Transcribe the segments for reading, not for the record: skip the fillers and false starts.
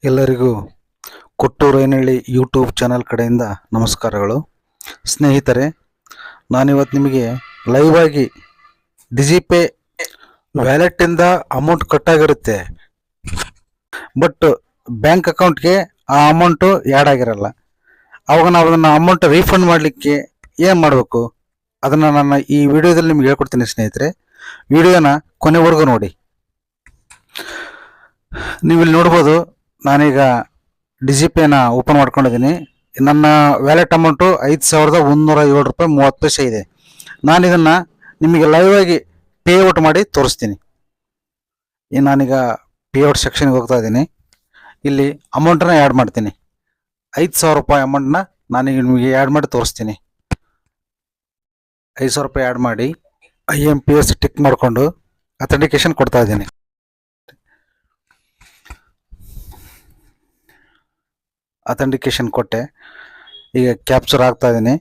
ಎಲ್ಲರಿಗೂ ಕೊಟ್ಟೂರು Ainahalli YouTube channel ಕಡೆಯಿಂದ ನಮಸ್ಕಾರಗಳು. ಸ್ನೇಹಿತರೆ, ನಾನಿವತ್ತು ನಿಮಗೆ ಲೈವ್ ಆಗಿ ಡಿಜಿಪೇ ವ್ಯಾಲೆಟ್ಟಿಂದ ಅಮೌಂಟ್ ಕಟ್ಟಾಗಿರುತ್ತೆ, ಬಟ್ ಬ್ಯಾಂಕ್ ಅಕೌಂಟ್ಗೆ ಆ ಅಮೌಂಟು ಆ್ಯಡ್ ಆಗಿರಲ್ಲ. ಅವಾಗ ನಾವು ಅದನ್ನು ಅಮೌಂಟ್ ರೀಫಂಡ್ ಮಾಡಲಿಕ್ಕೆ ಏನು ಮಾಡಬೇಕು ಅದನ್ನು ನಾನು ಈ ವಿಡಿಯೋದಲ್ಲಿ ನಿಮ್ಗೆ ಹೇಳ್ಕೊಡ್ತೀನಿ. ಸ್ನೇಹಿತರೆ, ವಿಡಿಯೋನ ಕೊನೆವರೆಗೂ ನೋಡಿ. ನೀವಿಲ್ಲಿ ನೋಡ್ಬೋದು, ನಾನೀಗ ಡಿಜಿಪೇನ ಓಪನ್ ಮಾಡ್ಕೊಂಡಿದ್ದೀನಿ. ನನ್ನ ವ್ಯಾಲೆಟ್ ಅಮೌಂಟು 5,107 ರೂಪಾಯಿ 30 ಪೈಸೆ ಇದೆ. ನಾನು ಇದನ್ನು ನಿಮಗೆ ಲೈವ್ ಆಗಿ ಪೇಔಟ್ ಮಾಡಿ ತೋರಿಸ್ತೀನಿ. ನಾನೀಗ ಪೇಔಟ್ ಸೆಕ್ಷನ್ಗೆ ಹೋಗ್ತಾ ಇದ್ದೀನಿ. ಇಲ್ಲಿ ಅಮೌಂಟನ್ನ ಆ್ಯಡ್ ಮಾಡ್ತೀನಿ. 5,000 ರೂಪಾಯಿ ಅಮೌಂಟನ್ನ ನಾನೀಗ ನಿಮಗೆ ಆ್ಯಡ್ ಮಾಡಿ ತೋರಿಸ್ತೀನಿ. 5,000 ರೂಪಾಯಿ ಆ್ಯಡ್ ಮಾಡಿ IMPS ಟಿಕ್ ಮಾಡಿಕೊಂಡು ಅಥೆಂಟಿಕೇಶನ್ ಕೊಡ್ತಾ ಇದ್ದೀನಿ. ಅಥೆಂಟಿಕೇಶನ್ ಕೊಟ್ಟೆ. ಈಗ ಕ್ಯಾಪ್ಚರ್ ಆಗ್ತಾ ಇದ್ದೀನಿ.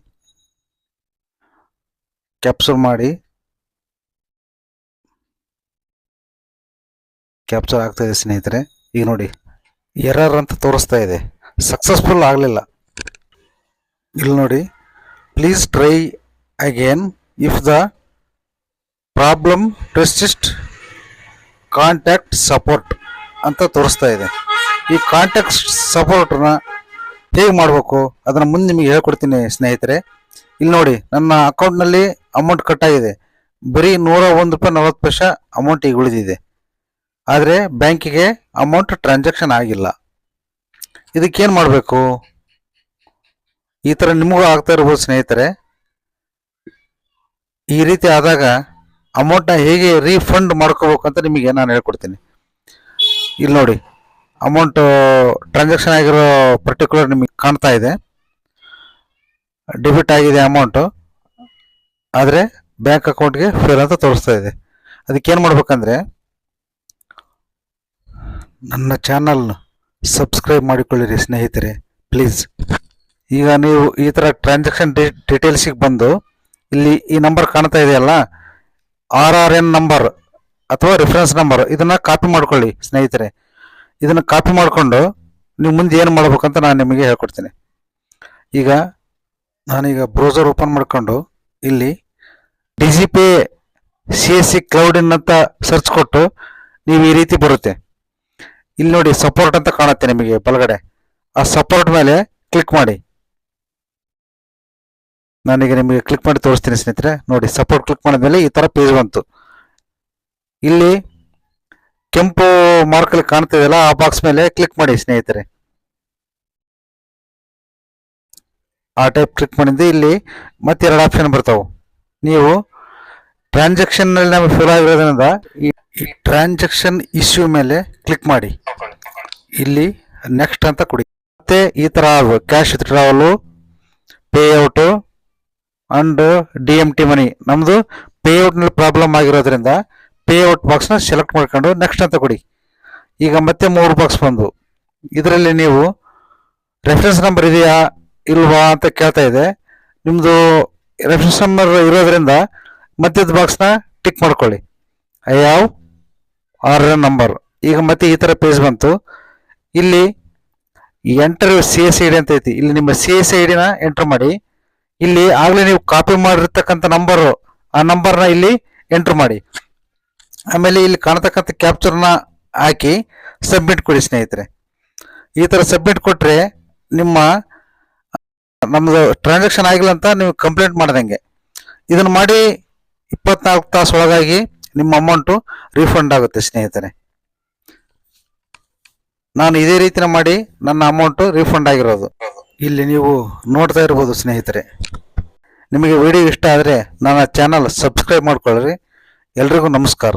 ಕ್ಯಾಪ್ಚರ್ ಮಾಡಿ ಕ್ಯಾಪ್ಚರ್ ಆಗ್ತಾ ಇದೆ ಸ್ನೇಹಿತರೆ. ಈಗ ನೋಡಿ, ಎರರ್ ಅಂತ ತೋರಿಸ್ತಾ ಇದೆ, ಸಕ್ಸಸ್ಫುಲ್ ಆಗಲಿಲ್ಲ. ಇಲ್ಲಿ ನೋಡಿ, please try again if the problem persist, contact support ಅಂತ ತೋರಿಸ್ತಾ ಇದೆ. ಈ ಕಾಂಟ್ಯಾಕ್ಟ್ ಸಪೋರ್ಟ್ನ ಹೇಗೆ ಮಾಡಬೇಕು ಅದನ್ನು ಮುಂದೆ ನಿಮಗೆ ಹೇಳ್ಕೊಡ್ತೀನಿ ಸ್ನೇಹಿತರೆ. ಇಲ್ಲಿ ನೋಡಿ, ನನ್ನ ಅಕೌಂಟ್ನಲ್ಲಿ ಅಮೌಂಟ್ ಕಟ್ಟಾಗಿದೆ. ಬರೀ 101 ರೂಪಾಯಿ 40 ಪೈಸೆ ಅಮೌಂಟ್ ಈಗ ಉಳಿದಿದೆ. ಆದರೆ ಬ್ಯಾಂಕಿಗೆ ಅಮೌಂಟ್ ಟ್ರಾನ್ಸಾಕ್ಷನ್ ಆಗಿಲ್ಲ. ಇದಕ್ಕೇನು ಮಾಡಬೇಕು? ಈ ಥರ ನಿಮಗೂ ಆಗ್ತಾ ಇರ್ಬೋದು ಸ್ನೇಹಿತರೆ. ಈ ರೀತಿ ಆದಾಗ ಅಮೌಂಟ್ನ ಹೇಗೆ ರೀಫಂಡ್ ಮಾಡ್ಕೋಬೇಕು ಅಂತ ನಿಮಗೆ ನಾನು ಹೇಳ್ಕೊಡ್ತೀನಿ. ಇಲ್ಲಿ ನೋಡಿ, ಅಮೌಂಟ್ ಟ್ರಾನ್ಸಾಕ್ಷನ್ ಆಗಿರೋ ಪರ್ಟಿಕ್ಯುಲರ್ ನಿಮಗೆ ಕಾಣ್ತಾ ಇದೆ. ಡೆಬಿಟ್ ಆಗಿದೆ ಅಮೌಂಟು, ಆದರೆ ಬ್ಯಾಂಕ್ ಅಕೌಂಟ್ಗೆ ಫೇಲ್ ಅಂತ ತೋರಿಸ್ತಾ ಇದೆ. ಅದಕ್ಕೇನು ಮಾಡ್ಬೇಕಂದ್ರೆ, ನನ್ನ ಚಾನಲ್ ಸಬ್ಸ್ಕ್ರೈಬ್ ಮಾಡಿಕೊಳ್ಳಿರಿ ಸ್ನೇಹಿತರೆ, ಪ್ಲೀಸ್. ಈಗ ನೀವು ಈ ಥರ ಟ್ರಾನ್ಸಾಕ್ಷನ್ ಡೀಟೇಲ್ಸಿಗೆ ಬಂದು ಇಲ್ಲಿ ಈ ನಂಬರ್ ಕಾಣ್ತಾ ಇದೆಯಲ್ಲ, RRN ನಂಬರ್ ಅಥವಾ ರೆಫರೆನ್ಸ್ ನಂಬರ್, ಇದನ್ನು ಕಾಪಿ ಮಾಡ್ಕೊಳ್ಳಿ ಸ್ನೇಹಿತರೆ. ಇದನ್ನು ಕಾಪಿ ಮಾಡಿಕೊಂಡು ನೀವು ಮುಂದೆ ಏನು ಮಾಡ್ಬೇಕಂತ ನಾನು ನಿಮಗೆ ಹೇಳ್ಕೊಡ್ತೀನಿ. ಈಗ ನಾನೀಗ ಬ್ರೌಸರ್ ಓಪನ್ ಮಾಡಿಕೊಂಡು ಇಲ್ಲಿ ಡಿಜಿಪೇ CSC ಕ್ಲೌಡ್ ಅಂತ ಸರ್ಚ್ ಕೊಟ್ಟು ನೀವು ಈ ರೀತಿ ಬರುತ್ತೆ. ಇಲ್ಲಿ ನೋಡಿ, ಸಪೋರ್ಟ್ ಅಂತ ಕಾಣುತ್ತೆ ನಿಮಗೆ ಬಲಗಡೆ. ಆ ಸಪೋರ್ಟ್ ಮೇಲೆ ಕ್ಲಿಕ್ ಮಾಡಿ. ನಾನೀಗ ನಿಮಗೆ ಕ್ಲಿಕ್ ಮಾಡಿ ತೋರಿಸ್ತೀನಿ ಸ್ನೇಹಿತರೆ. ನೋಡಿ, ಸಪೋರ್ಟ್ ಕ್ಲಿಕ್ ಮಾಡಿದ್ಮೇಲೆ ಈ ಥರ ಪೇಜ್ ಬಂತು. ಇಲ್ಲಿ ಕೆಂಪು ಮಾರ್ಕಲ್ಲಿ ಕಾಣ್ತಿದೆಯಲ್ಲ, ಆ ಬಾಕ್ಸ್ ಮೇಲೆ ಕ್ಲಿಕ್ ಮಾಡಿ ಸ್ನೇಹಿತರೆ. ಆ ಟೈಪ್ ಕ್ಲಿಕ್ ಮಾಡಿದ್ದು ಇಲ್ಲಿ ಮತ್ತೆ 2 ಆಪ್ಷನ್ ಬರ್ತಾವೆ. ನೀವು ಟ್ರಾನ್ಸಾಕ್ಷನ್ನಲ್ಲಿ ನಮಗೆ ಫೇಲ್ ಆಗಿರೋದ್ರಿಂದ ಈ ಟ್ರಾನ್ಸಾಕ್ಷನ್ ಇಶ್ಯೂ ಮೇಲೆ ಕ್ಲಿಕ್ ಮಾಡಿ. ಇಲ್ಲಿ ನೆಕ್ಸ್ಟ್ ಅಂತ ಕೊಡಿ. ಮತ್ತೆ ಈ ಥರ ಕ್ಯಾಶ್ ವಿತ್ಡ್ರಾವಲು, ಪೇಔಟು ಅಂಡ್ DMT ಮನಿ. ನಮ್ಮದು ಪೇಔಟ್ನಲ್ಲಿ ಪ್ರಾಬ್ಲಮ್ ಆಗಿರೋದ್ರಿಂದ ಪೇಔಟ್ ಬಾಕ್ಸ್ನ ಸೆಲೆಕ್ಟ್ ಮಾಡ್ಕೊಂಡು ನೆಕ್ಸ್ಟ್ ಅಂತ ಕೊಡಿ. ಈಗ ಮತ್ತೆ 3 ಬಾಕ್ಸ್ ಬಂದು ಇದರಲ್ಲಿ ನೀವು ರೆಫರೆನ್ಸ್ ನಂಬರ್ ಇದೆಯಾ ಇಲ್ವಾ ಅಂತ ಕೇಳ್ತಾ ಇದೆ. ನಿಮ್ಮದು ರೆಫರೆನ್ಸ್ ನಂಬರ್ ಇರೋದ್ರಿಂದ ಮಧ್ಯದ ಬಾಕ್ಸ್ನ ಟಿಕ್ ಮಾಡ್ಕೊಳ್ಳಿ. I have RRN number. ಈಗ ಮತ್ತೆ ಈ ಥರ ಪೇಜ್ ಬಂತು. ಇಲ್ಲಿ ಎಂಟರ್ CSID ಅಂತ ಐತಿ. ಇಲ್ಲಿ ನಿಮ್ಮ CSIDನ ಎಂಟರ್ ಮಾಡಿ. ಇಲ್ಲಿ ಆಗಲೇ ನೀವು ಕಾಪಿ ಮಾಡಿರ್ತಕ್ಕಂಥ ನಂಬರು, ಆ ನಂಬರ್ನ ಇಲ್ಲಿ ಎಂಟ್ರ್ ಮಾಡಿ. ಆಮೇಲೆ ಇಲ್ಲಿ ಕಾಣತಕ್ಕಂಥ ಕ್ಯಾಪ್ಚರ್ನ ಹಾಕಿ ಸಬ್ಮಿಟ್ ಕೊಡಿ ಸ್ನೇಹಿತರೆ. ಈ ಥರ ಸಬ್ಮಿಟ್ ಕೊಟ್ಟರೆ ನಮ್ಮದು ಟ್ರಾನ್ಸಾಕ್ಷನ್ ಆಗಿಲ್ಲ ಅಂತ ನೀವು ಕಂಪ್ಲೇಂಟ್ ಮಾಡ್ದಂಗೆ. ಇದನ್ನು ಮಾಡಿ 24 ತಾಸು ಒಳಗಾಗಿ ನಿಮ್ಮ ಅಮೌಂಟು ರೀಫಂಡ್ ಆಗುತ್ತೆ ಸ್ನೇಹಿತರೆ. ನಾನು ಇದೇ ರೀತಿನ ಮಾಡಿ ನನ್ನ ಅಮೌಂಟು ರೀಫಂಡ್ ಆಗಿರೋದು ಇಲ್ಲಿ ನೀವು ನೋಡ್ತಾ ಇರ್ಬೋದು ಸ್ನೇಹಿತರೆ. ನಿಮಗೆ ವಿಡಿಯೋ ಇಷ್ಟ ಆದರೆ ನನ್ನ ಚಾನಲ್ ಸಬ್ಸ್ಕ್ರೈಬ್ ಮಾಡ್ಕೊಳ್ಳ್ರಿ. ಎಲ್ರಿಗೂ ನಮಸ್ಕಾರ.